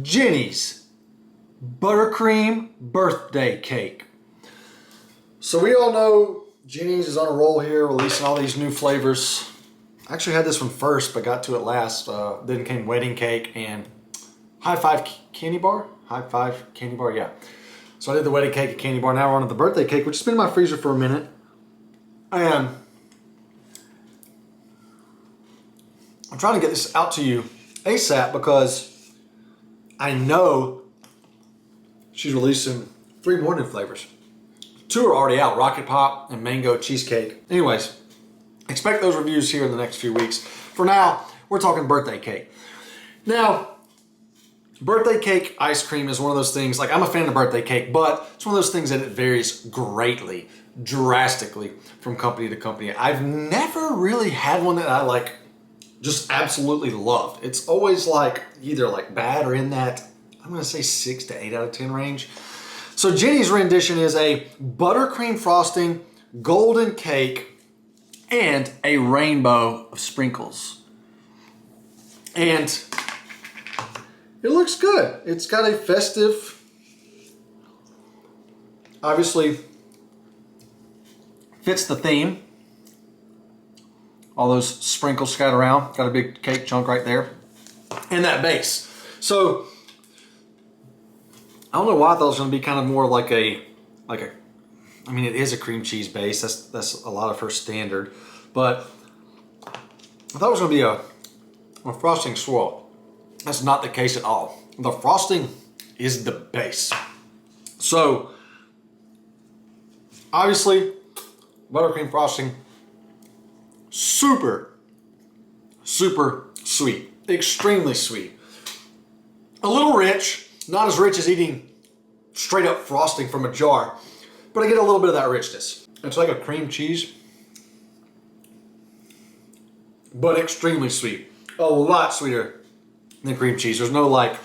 Jeni's Buttercream birthday cake. So we all know Jeni's is on a roll here, releasing all these new flavors. I actually had this one first, but got to it last. Then came wedding cake and high five candy bar. Yeah. So I did the wedding cake and candy bar. Now we're on to the birthday cake, which has been in my freezer for a minute. And I'm trying to get this out to you ASAP because I know she's releasing 3 more new flavors. 2 are already out, Rocket Pop and Mango Cheesecake. Anyways, expect those reviews here in the next few weeks. For now, we're talking birthday cake. Now, birthday cake ice cream is one of those things, like I'm a fan of birthday cake, but it's one of those things that it varies greatly, drastically from company to company. I've never really had one that I like just absolutely loved. It's always like either like bad or in that, I'm gonna say 6 to 8 out of 10 range. So Jeni's rendition is a buttercream frosting, golden cake, and a rainbow of sprinkles. And it looks good. It's got a festive, obviously fits the theme. All those sprinkles scattered around. Got a big cake chunk right there. And that base. So, I don't know why I thought it was going to be kind of more like a, I mean, it is a cream cheese base. That's a lot of her standard. But I thought it was going to be a frosting swirl. That's not the case at all. The frosting is the base. So, obviously, buttercream frosting, super sweet, extremely sweet. A little rich, not as rich as eating straight up frosting from a jar, but I get a little bit of that richness. It's like a cream cheese, but extremely sweet. A lot sweeter than cream cheese. There's no like,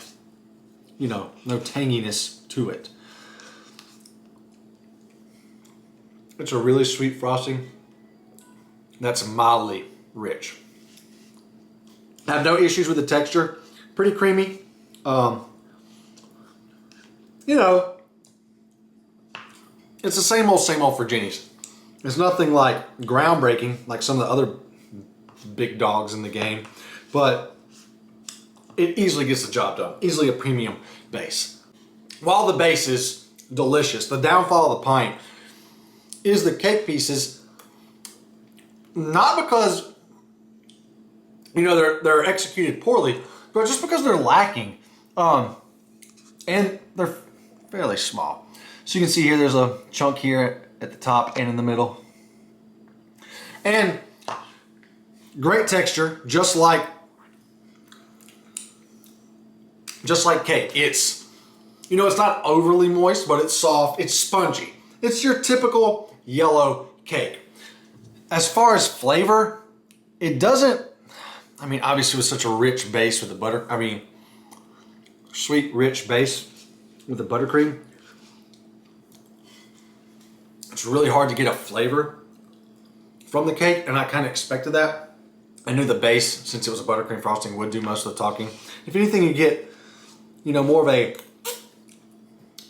you know, no tanginess to it. It's a really sweet frosting that's mildly rich. I have no issues with the texture. Pretty creamy. You know, it's the same old for Jeni's. It's nothing like groundbreaking like some of the other big dogs in the game, but it easily gets the job done. Easily a premium base. While the base is delicious, the downfall of the pint is the cake pieces. Not because, you know, they're executed poorly, but just because they're lacking. And they're fairly small. So you can see here there's a chunk here at the top and in the middle. And great texture, just like cake. It's, you know, it's not overly moist, but it's soft, it's spongy. It's your typical yellow cake. As far as flavor, it doesn't, I mean, obviously with such a rich base with the sweet, rich base with the buttercream, it's really hard to get a flavor from the cake, and I kind of expected that. I knew the base, since it was a buttercream frosting, would do most of the talking. If anything, you get, you know, more of a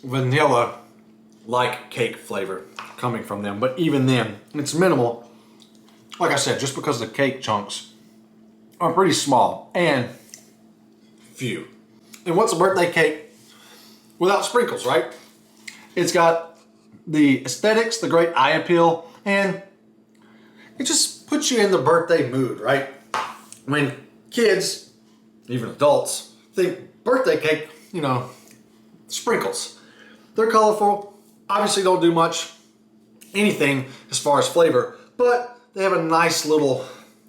vanilla-like cake flavor coming from them, but even then, it's minimal. Like I said, just because the cake chunks are pretty small and few. And what's a birthday cake without sprinkles, right? It's got the aesthetics, the great eye appeal, and it just puts you in the birthday mood, right? When kids, even adults, think birthday cake, you know, sprinkles. They're colorful, obviously don't do much, anything as far as flavor, but they have a nice little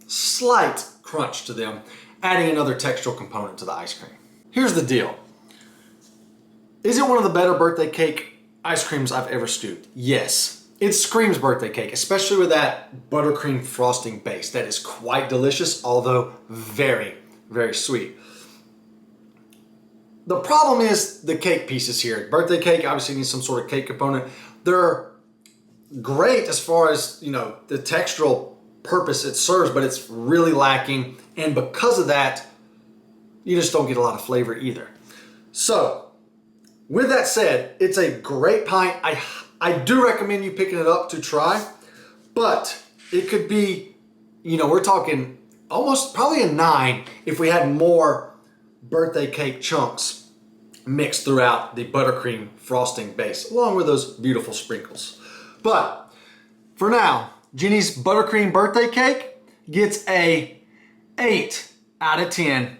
slight crunch to them, adding another textural component to the ice cream. Here's the deal. Is it one of the better birthday cake ice creams I've ever scooped? Yes. It screams birthday cake, especially with that buttercream frosting base. That is quite delicious, although very, very sweet. The problem is the cake pieces here. Birthday cake obviously needs some sort of cake component. They're great as far as, you know, the textural purpose it serves, but it's really lacking. And because of that, you just don't get a lot of flavor either. So, with that said, it's a great pint. I do recommend you picking it up to try, but it could be, you know, we're talking almost probably a 9 if we had more birthday cake chunks mixed throughout the buttercream frosting base, along with those beautiful sprinkles. But for now, Jeni's buttercream birthday cake gets a 8 out of 10.